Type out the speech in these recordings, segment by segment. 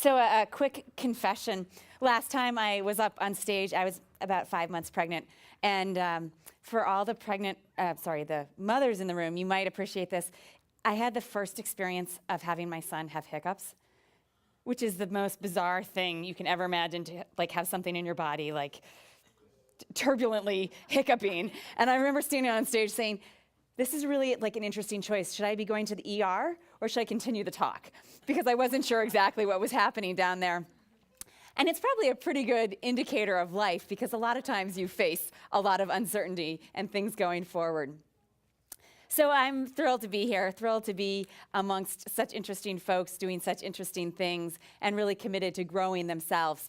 So a quick confession. Last time I was up on stage, I was about 5 months pregnant. And for all the the mothers in the room, you might appreciate this. I had the first experience of having my son have hiccups, which is the most bizarre thing you can ever imagine, to like have something in your body like turbulently hiccuping. And I remember standing on stage saying, this is really like an interesting choice. Should I be going to the ER or should I continue the talk? Because I wasn't sure exactly what was happening down there. And it's probably a pretty good indicator of life, because a lot of times you face a lot of uncertainty and things going forward. So I'm thrilled to be here, thrilled to be amongst such interesting folks doing such interesting things and really committed to growing themselves.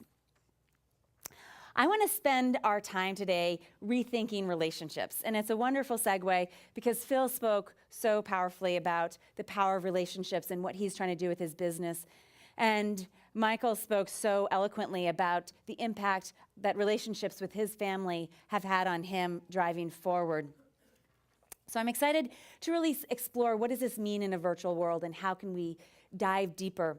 I want to spend our time today rethinking relationships. And it's a wonderful segue because Phil spoke so powerfully about the power of relationships and what he's trying to do with his business. And Michael spoke so eloquently about the impact that relationships with his family have had on him driving forward. So I'm excited to really explore, what does this mean in a virtual world and how can we dive deeper?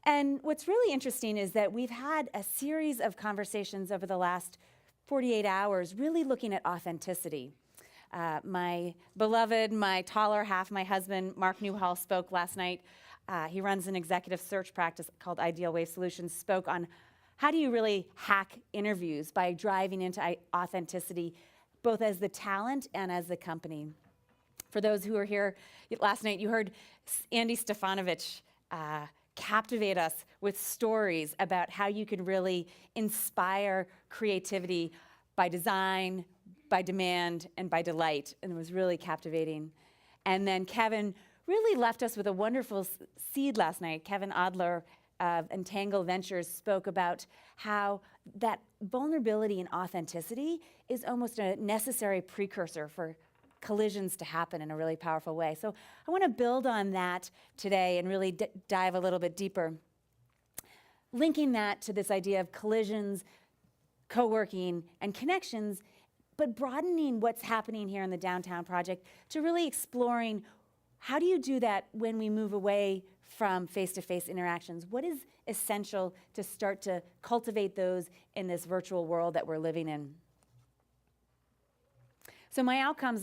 And what's really interesting is that we've had a series of conversations over the last 48 hours really looking at authenticity. My beloved, my taller half, my husband, Mark Newhall, spoke last night. He runs an executive search practice called Ideal Wave Solutions, spoke on how do you really hack interviews by driving into authenticity, both as the talent and as the company. For those who were here last night, you heard Andy Stefanovich captivate us with stories about how you can really inspire creativity by design, by demand, and by delight. And it was really captivating. And then Kevin really left us with a wonderful seed last night. Kevin Adler of Entangle Ventures spoke about how that vulnerability and authenticity is almost a necessary precursor for collisions to happen in a really powerful way. So I want to build on that today and really dive a little bit deeper, linking that to this idea of collisions, co-working, and connections, but broadening what's happening here in the Downtown Project to really exploring how do you do that when we move away from face-to-face interactions? What is essential to start to cultivate those in this virtual world that we're living in? So my outcomes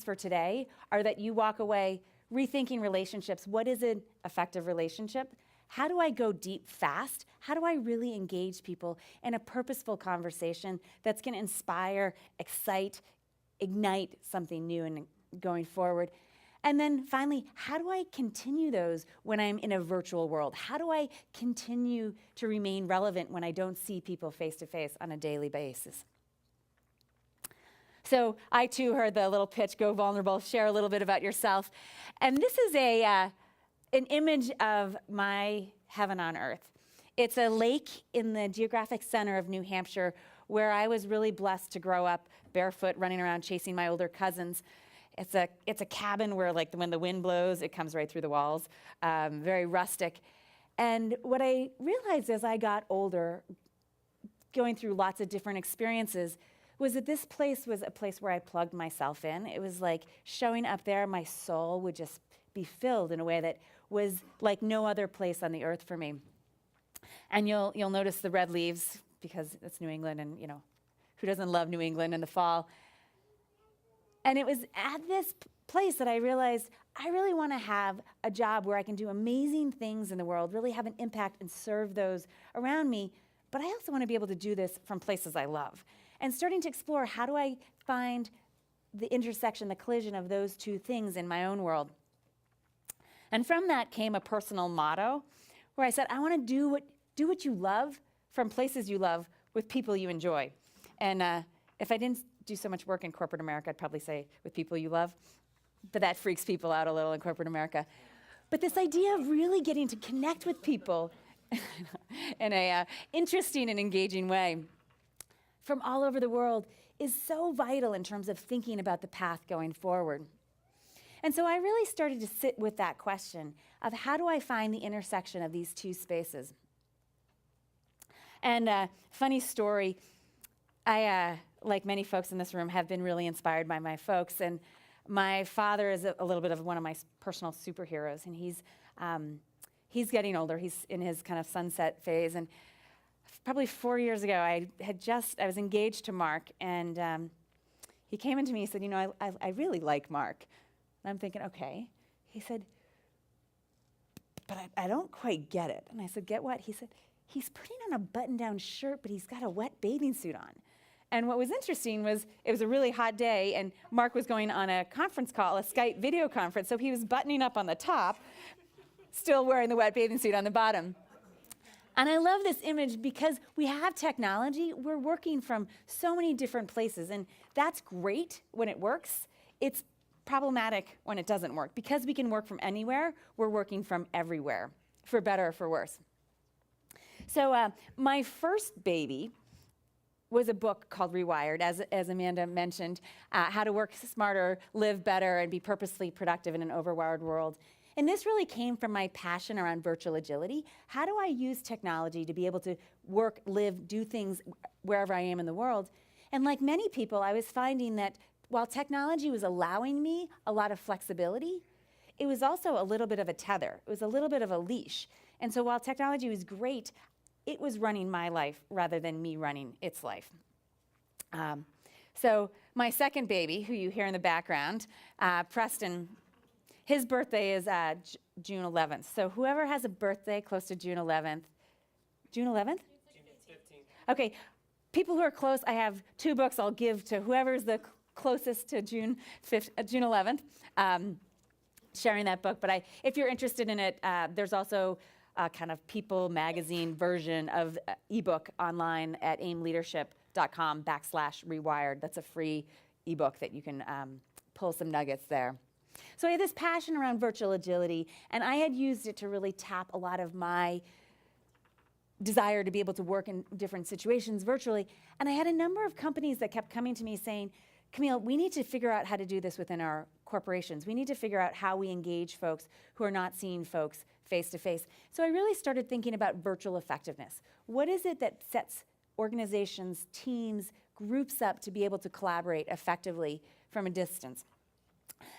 for today are that you walk away rethinking relationships. What is an effective relationship? How do I go deep fast? How do I really engage people in a purposeful conversation that's going to inspire, excite, ignite something new and going forward? And then finally, how do I continue those when I'm in a virtual world? How do I continue to remain relevant when I don't see people face to face on a daily basis? So I too heard the little pitch, go vulnerable, share a little bit about yourself. And this is an image of my heaven on earth. It's a lake in the geographic center of New Hampshire where I was really blessed to grow up barefoot, running around chasing my older cousins. It's a cabin where, like, when the wind blows, it comes right through the walls, very rustic. And what I realized as I got older, going through lots of different experiences, was that this place was a place where I plugged myself in. It was like showing up there, my soul would just be filled in a way that was like no other place on the earth for me. And you'll notice the red leaves because it's New England, and who doesn't love New England in the fall? And it was at this place that I realized I really want to have a job where I can do amazing things in the world, really have an impact and serve those around me, but I also want to be able to do this from places I love. And starting to explore, how do I find the intersection, the collision of those two things in my own world? And from that came a personal motto where I said, I want to do what you love from places you love with people you enjoy. And if I didn't do so much work in corporate America, I'd probably say with people you love, but that freaks people out a little in corporate America. But this idea of really getting to connect with people in a interesting and engaging way from all over the world is so vital in terms of thinking about the path going forward. And so I really started to sit with that question of how do I find the intersection of these two spaces? And funny story, I, like many folks in this room, have been really inspired by my folks. And my father is a little bit of one of my personal superheroes. And he's getting older. He's in his kind of sunset phase. And probably 4 years ago, I was engaged to Mark, and he came into me and said, I really like Mark. And I'm thinking, okay. He said, but I don't quite get it. And I said, get what? He said, he's putting on a button-down shirt, but he's got a wet bathing suit on. And what was interesting was it was a really hot day, and Mark was going on a conference call, a Skype video conference, so he was buttoning up on the top, still wearing the wet bathing suit on the bottom. And I love this image because we have technology. We're working from so many different places, and that's great when it works. It's problematic when it doesn't work. Because we can work from anywhere, we're working from everywhere, for better or for worse. So my first baby was a book called Rewired, as Amanda mentioned, How to Work Smarter, Live Better, and Be Purposefully Productive in an Overwired World. And this really came from my passion around virtual agility. How do I use technology to be able to work, live, do things wherever I am in the world? And like many people, I was finding that while technology was allowing me a lot of flexibility, it was also a little bit of a tether. It was a little bit of a leash. And so while technology was great, it was running my life rather than me running its life. So my second baby, who you hear in the background, Preston, his birthday is June 11th. So whoever has a birthday close to June 11th, June 11th? June 15th. Okay, people who are close, I have 2 books I'll give to whoever's the closest to June 11th, sharing that book. But if you're interested in it, there's also a kind of People magazine version of ebook online at aimleadership.com/rewired. That's a free ebook that you can pull some nuggets there. So I had this passion around virtual agility, and I had used it to really tap a lot of my desire to be able to work in different situations virtually. And I had a number of companies that kept coming to me saying, Camille, we need to figure out how to do this within our corporations. We need to figure out how we engage folks who are not seeing folks face to face. So I really started thinking about virtual effectiveness. What is it that sets organizations, teams, groups up to be able to collaborate effectively from a distance?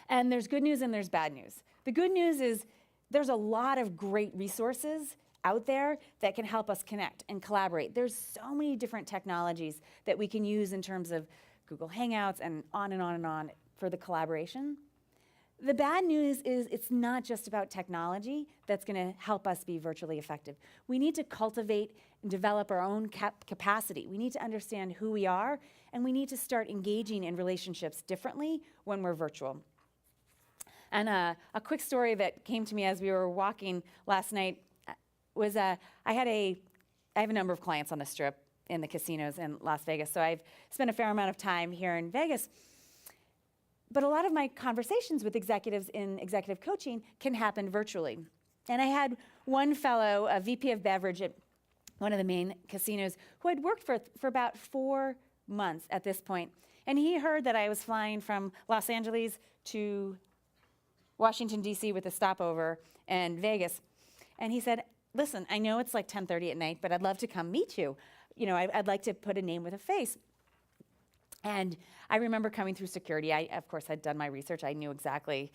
And there's good news and there's bad news. The good news is there's a lot of great resources out there that can help us connect and collaborate. There's so many different technologies that we can use in terms of Google Hangouts and on and on and on for the collaboration. The bad news is it's not just about technology that's going to help us be virtually effective. We need to cultivate and develop our own capacity. We need to understand who we are, and we need to start engaging in relationships differently when we're virtual. And a quick story that came to me as we were walking last night was I have a number of clients on the Strip in the casinos in Las Vegas, so I've spent a fair amount of time here in Vegas. But a lot of my conversations with executives in executive coaching can happen virtually. And I had one fellow, a VP of beverage at one of the main casinos, who had worked for about 4 months at this point. And he heard that I was flying from Los Angeles to Washington, D.C. with a stopover in Vegas. And he said, listen, I know it's like 10:30 at night, but I'd love to come meet you. I'd like to put a name with a face. And I remember coming through security. I, of course, had done my research. I knew exactly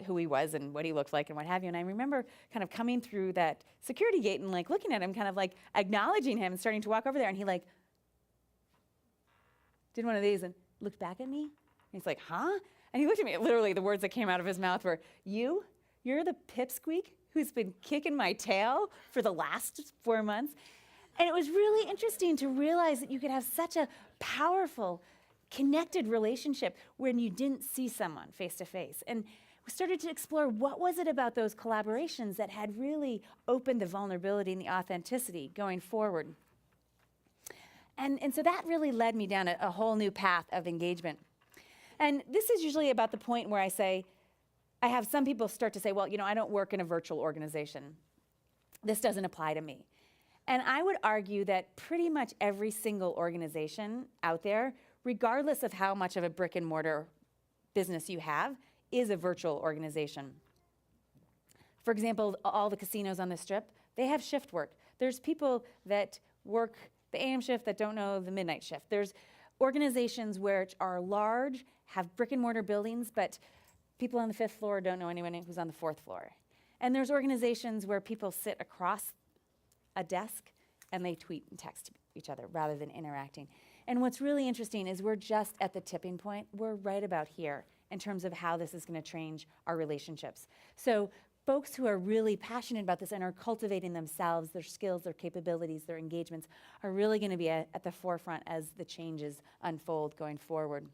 who he was and what he looked like and what have you. And I remember kind of coming through that security gate and like looking at him, kind of like acknowledging him and starting to walk over there. And he like did one of these and looked back at me. And he's like, huh? And he looked at me. Literally, the words that came out of his mouth were, you're the pipsqueak who's been kicking my tail for the last 4 months. And it was really interesting to realize that you could have such a powerful, connected relationship when you didn't see someone face to face. And we started to explore what was it about those collaborations that had really opened the vulnerability and the authenticity going forward. And so that really led me down a whole new path of engagement. And this is usually about the point where I have some people start to say, well, I don't work in a virtual organization. This doesn't apply to me. And I would argue that pretty much every single organization out there, regardless of how much of a brick and mortar business you have, is a virtual organization. For example, all the casinos on the Strip, they have shift work. There's people that work the AM shift that don't know the midnight shift. There's organizations which are large, have brick and mortar buildings, but people on the 5th floor don't know anyone who's on the 4th floor. And there's organizations where people sit across a desk and they tweet and text each other rather than interacting. And what's really interesting is we're just at the tipping point. We're right about here in terms of how this is going to change our relationships. So folks who are really passionate about this and are cultivating themselves, their skills, their capabilities, their engagements, are really going to be at the forefront as the changes unfold going forward.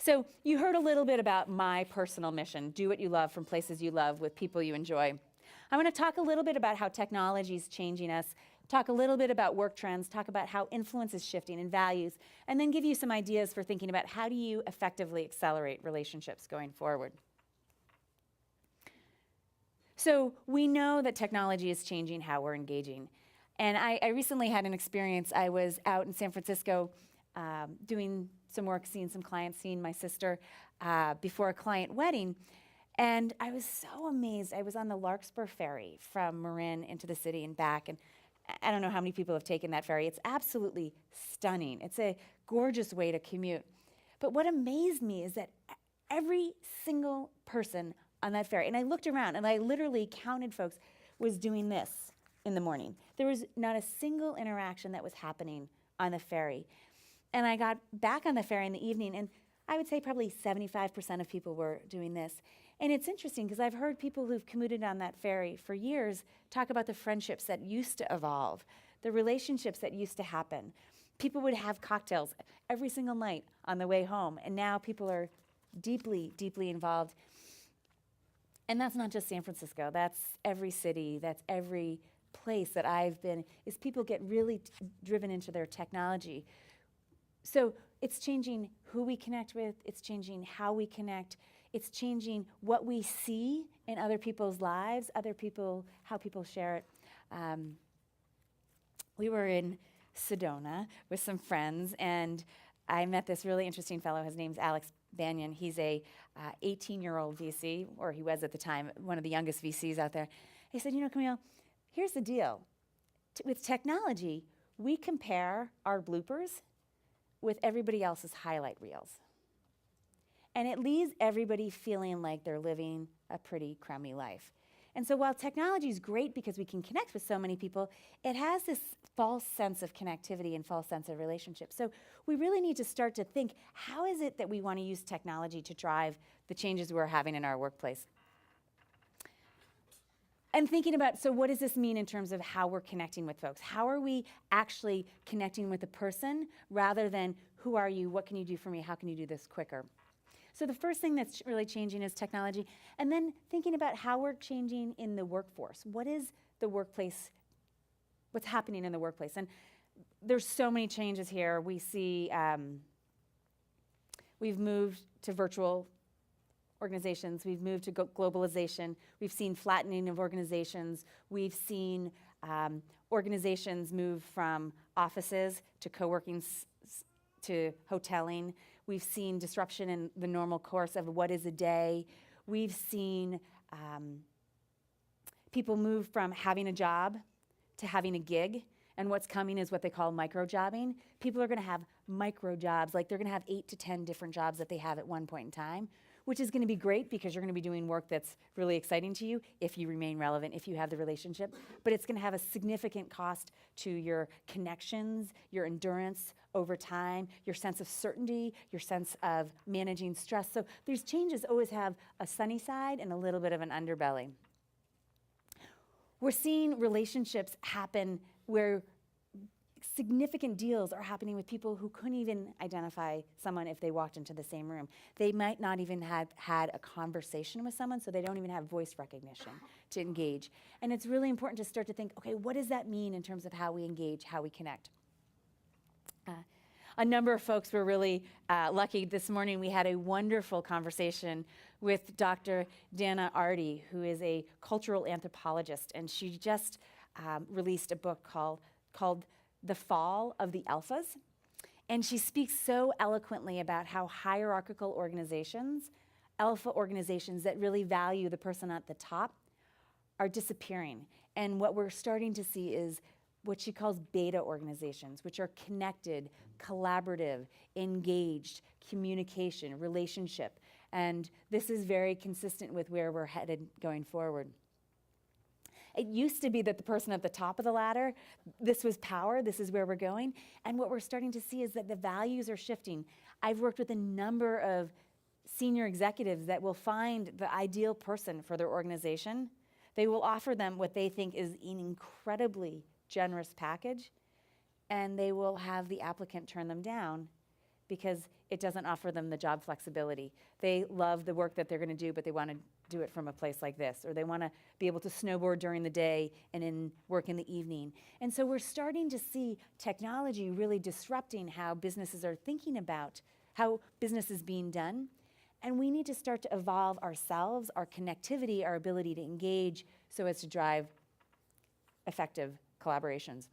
So you heard a little bit about my personal mission, do what you love from places you love with people you enjoy. I want to talk a little bit about how technology is changing us, talk a little bit about work trends, talk about how influence is shifting and values, and then give you some ideas for thinking about how do you effectively accelerate relationships going forward. So we know that technology is changing how we're engaging. And I recently had an experience. I was out in San Francisco doing some work, seeing some clients, seeing my sister before a client wedding. And I was so amazed. I was on the Larkspur ferry from Marin into the city and back. And I don't know how many people have taken that ferry. It's absolutely stunning. It's a gorgeous way to commute. But what amazed me is that every single person on that ferry, and I looked around and I literally counted folks, was doing this in the morning. There was not a single interaction that was happening on the ferry. And I got back on the ferry in the evening, and I would say probably 75% of people were doing this. And it's interesting because I've heard people who've commuted on that ferry for years talk about the friendships that used to evolve, the relationships that used to happen. People would have cocktails every single night on the way home, and now people are deeply, deeply involved. And that's not just San Francisco. That's every city. That's every place that I've been, is people get really driven into their technology. So it's changing who we connect with. It's changing how we connect. It's changing what we see in other people's lives, how people share it. We were in Sedona with some friends, and I met this really interesting fellow. His name's Alex Banyan. He's a 18-year-old VC, or he was at the time, one of the youngest VCs out there. He said, you know, Camille, here's the deal. With technology, we compare our bloopers with everybody else's highlight reels. And it leaves everybody feeling like they're living a pretty crummy life. And so while technology is great because we can connect with so many people, it has this false sense of connectivity and false sense of relationship. So we really need to start to think, how is it that we want to use technology to drive the changes we're having in our workplace? And thinking about, so what does this mean in terms of how we're connecting with folks? How are we actually connecting with a person rather than, who are you, what can you do for me, how can you do this quicker? So the first thing that's really changing is technology, and then thinking about how we're changing in the workforce. What is the workplace, what's happening in the workplace? And there's so many changes here. We see, we've moved to virtual organizations, we've moved to globalization, we've seen flattening of organizations, we've seen organizations move from offices to co-working to hoteling. We've seen disruption in the normal course of what is a day. We've seen people move from having a job to having a gig, and what's coming is what they call micro-jobbing. People are gonna have micro-jobs, like they're gonna have 8 to 10 different jobs that they have at one point in time, which is gonna be great because you're gonna be doing work that's really exciting to you if you remain relevant, if you have the relationship, but it's gonna have a significant cost to your connections, your endurance over time, your sense of certainty, your sense of managing stress. So these changes always have a sunny side and a little bit of an underbelly. We're seeing relationships happen where significant deals are happening with people who couldn't even identify someone if they walked into the same room. They might not even have had a conversation with someone, so they don't even have voice recognition to engage. And it's really important to start to think, okay, what does that mean in terms of how we engage, how we connect? A number of folks were really lucky. This morning we had a wonderful conversation with Dr. Dana Arty, who is a cultural anthropologist, and she just released a book called The Fall of the Alphas. And she speaks so eloquently about how hierarchical organizations, alpha organizations that really value the person at the top, are disappearing. And what we're starting to see is what she calls beta organizations, which are connected, collaborative, engaged, communication, relationship. And this is very consistent with where we're headed going forward. It used to be that the person at the top of the ladder, this was power, this is where we're going. And what we're starting to see is that the values are shifting. I've worked with a number of senior executives that will find the ideal person for their organization. They will offer them what they think is an incredibly generous package, and they will have the applicant turn them down because it doesn't offer them the job flexibility. They love the work that they're going to do, but they want to do it from a place like this, or they want to be able to snowboard during the day and work in the evening. And so we're starting to see technology really disrupting how businesses are thinking about how business is being done. And we need to start to evolve ourselves, our connectivity, our ability to engage so as to drive effective collaborations.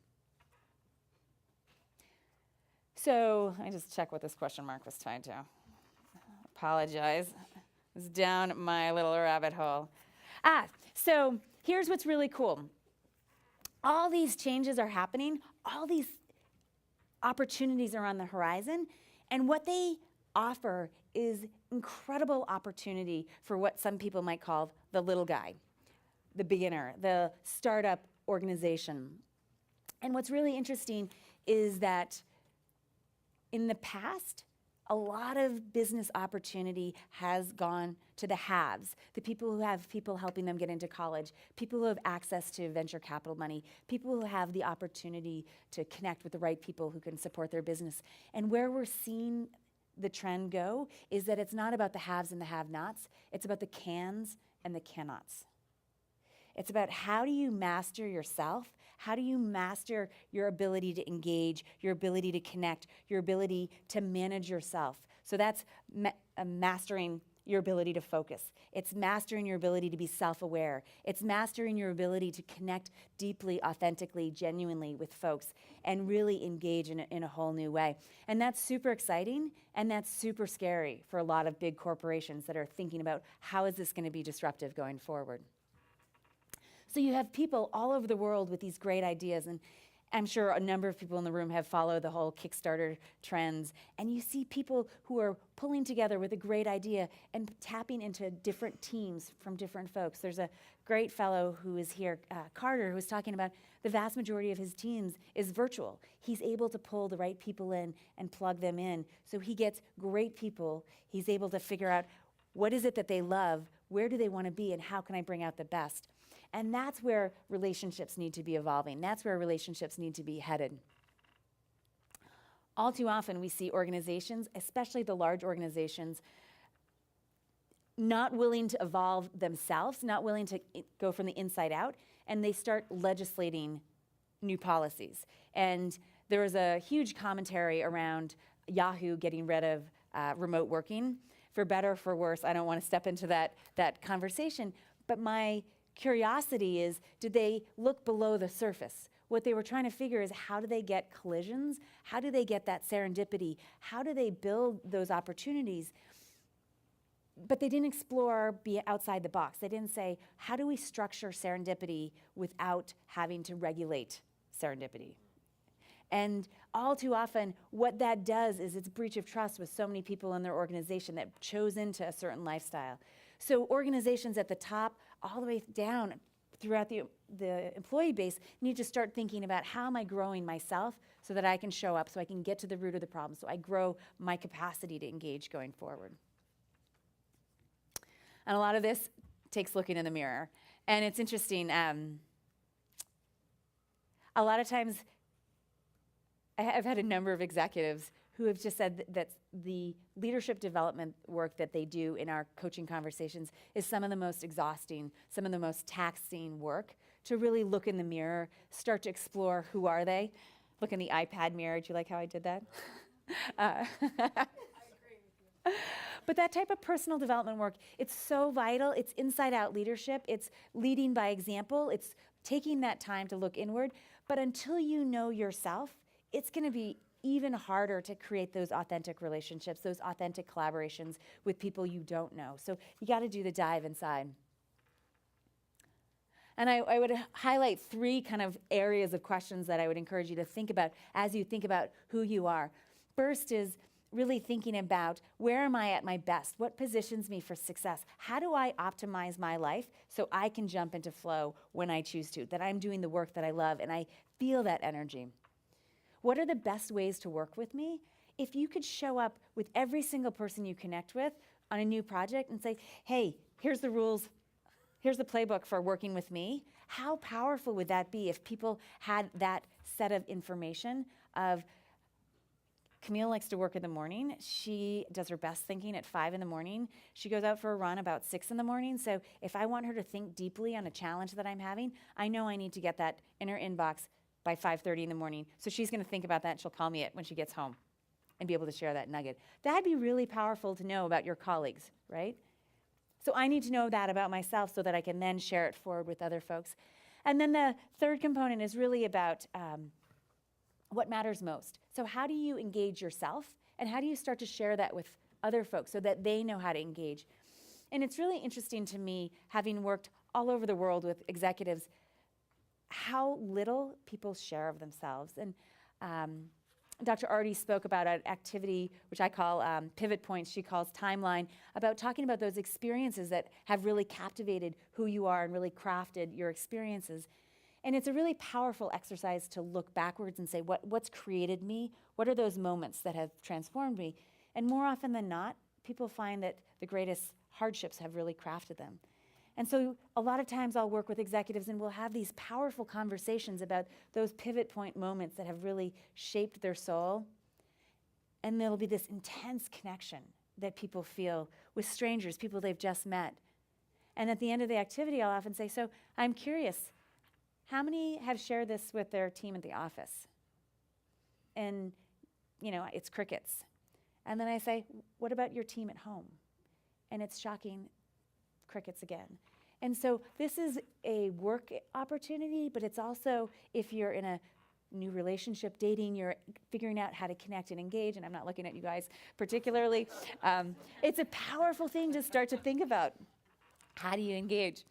So I just check what this question mark was tied to. Apologize. It's down my little rabbit hole. So here's what's really cool. All these changes are happening. All these opportunities are on the horizon. And what they offer is incredible opportunity for what some people might call the little guy, the beginner, the startup organization. And what's really interesting is that in the past, a lot of business opportunity has gone to the haves, the people who have people helping them get into college, people who have access to venture capital money, people who have the opportunity to connect with the right people who can support their business. And where we're seeing the trend go is that it's not about the haves and the have-nots, it's about the cans and the cannots. It's about how do you master yourself? How do you master your ability to engage, your ability to connect, your ability to manage yourself? So that's mastering your ability to focus. It's mastering your ability to be self-aware. It's mastering your ability to connect deeply, authentically, genuinely with folks and really engage in a whole new way. And that's super exciting, and that's super scary for a lot of big corporations that are thinking about how is this going to be disruptive going forward. So you have people all over the world with these great ideas, and I'm sure a number of people in the room have followed the whole Kickstarter trends, and you see people who are pulling together with a great idea and tapping into different teams from different folks. There's a great fellow who is here, Carter, who was talking about the vast majority of his teams is virtual. He's able to pull the right people in and plug them in, so he gets great people. He's able to figure out what is it that they love, where do they want to be, and how can I bring out the best. And that's where relationships need to be evolving. That's where relationships need to be headed. All too often we see organizations, especially the large organizations, not willing to evolve themselves, not willing to go from the inside out, and they start legislating new policies. And there was a huge commentary around Yahoo getting rid of remote working. For better or for worse, I don't want to step into that conversation, but my curiosity is, did they look below the surface? What they were trying to figure is, how do they get collisions? How do they get that serendipity? How do they build those opportunities? But they didn't explore be outside the box. They didn't say, how do we structure serendipity without having to regulate serendipity? And all too often, what that does is it's breach of trust with so many people in their organization that chose into a certain lifestyle. So organizations at the top, all the way down throughout the employee base, need to start thinking about, how am I growing myself so that I can show up, so I can get to the root of the problem, so I grow my capacity to engage going forward. And a lot of this takes looking in the mirror. And it's interesting, a lot of times I've had a number of executives who have just said that the leadership development work that they do in our coaching conversations is some of the most exhausting, some of the most taxing work, to really look in the mirror, start to explore who are they. Look in the iPad mirror. Do you like how I did that? I agree with you. But that type of personal development work, it's so vital. It's inside-out leadership. It's leading by example. It's taking that time to look inward. But until you know yourself, it's going to be even harder to create those authentic relationships, those authentic collaborations with people you don't know. So you got to do the dive inside. And I would highlight 3 kind of areas of questions that I would encourage you to think about as you think about who you are. First is really thinking about where am I at my best? What positions me for success? How do I optimize my life so I can jump into flow when I choose to, that I'm doing the work that I love and I feel that energy? What are the best ways to work with me? If you could show up with every single person you connect with on a new project and say, hey, here's the rules, here's the playbook for working with me, how powerful would that be if people had that set of information of, Camille likes to work in the morning. She does her best thinking at 5 in the morning. She goes out for a run about 6 in the morning. So if I want her to think deeply on a challenge that I'm having, I know I need to get that in her inbox by 5:30 in the morning. So she's going to think about that and she'll call me when she gets home and be able to share that nugget. That'd be really powerful to know about your colleagues, right? So I need to know that about myself so that I can then share it forward with other folks. And then the third component is really about what matters most. So how do you engage yourself, and how do you start to share that with other folks so that they know how to engage? And it's really interesting to me, having worked all over the world with executives, how little people share of themselves. And Dr. Artie spoke about an activity, which I call pivot points, she calls timeline, about talking about those experiences that have really captivated who you are and really crafted your experiences. And it's a really powerful exercise to look backwards and say, what's created me? What are those moments that have transformed me? And more often than not, people find that the greatest hardships have really crafted them. And so a lot of times I'll work with executives and we'll have these powerful conversations about those pivot point moments that have really shaped their soul. And there'll be this intense connection that people feel with strangers, people they've just met. And at the end of the activity, I'll often say, so I'm curious, how many have shared this with their team at the office? And, it's crickets. And then I say, what about your team at home? And it's shocking, crickets again. And so this is a work opportunity, but it's also, if you're in a new relationship, dating, you're figuring out how to connect and engage, and I'm not looking at you guys particularly. It's a powerful thing to start to think about. How do you engage?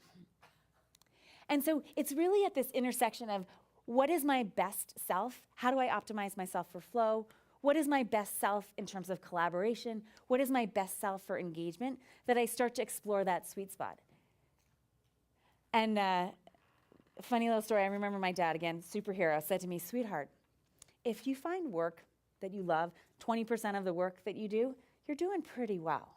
And so it's really at this intersection of what is my best self? How do I optimize myself for flow? What is my best self in terms of collaboration? What is my best self for engagement? That I start to explore that sweet spot. And funny little story, I remember my dad, again, superhero, said to me, sweetheart, if you find work that you love, 20% of the work that you do, you're doing pretty well.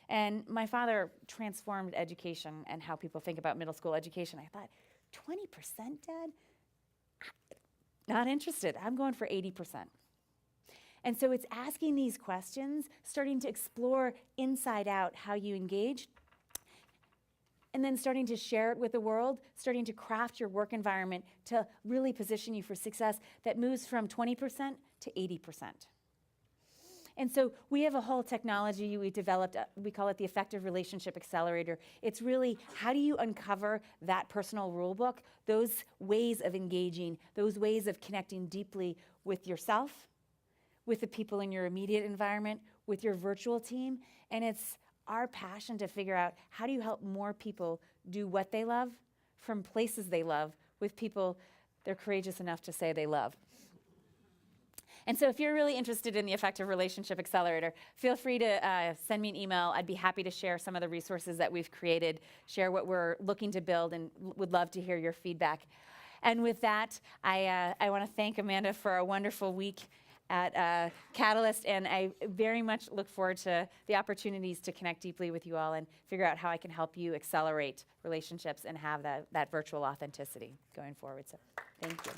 And my father transformed education and how people think about middle school education. I thought, 20%, Dad? Not interested. I'm going for 80%. And so it's asking these questions, starting to explore inside out how you engage, and then starting to share it with the world, starting to craft your work environment to really position you for success that moves from 20% to 80%. And so we have a whole technology we developed, we call it the Effective Relationship Accelerator. It's really how do you uncover that personal rule book, those ways of engaging, those ways of connecting deeply with yourself, with the people in your immediate environment, with your virtual team. And it's our passion to figure out how do you help more people do what they love from places they love with people they're courageous enough to say they love. And so if you're really interested in the Effective Relationship Accelerator, feel free to send me an email. I'd be happy to share some of the resources that we've created, share what we're looking to build, and would love to hear your feedback. And with that, I want to thank Amanda for a wonderful week at Catalyst, and I very much look forward to the opportunities to connect deeply with you all and figure out how I can help you accelerate relationships and have that virtual authenticity going forward. So thank you.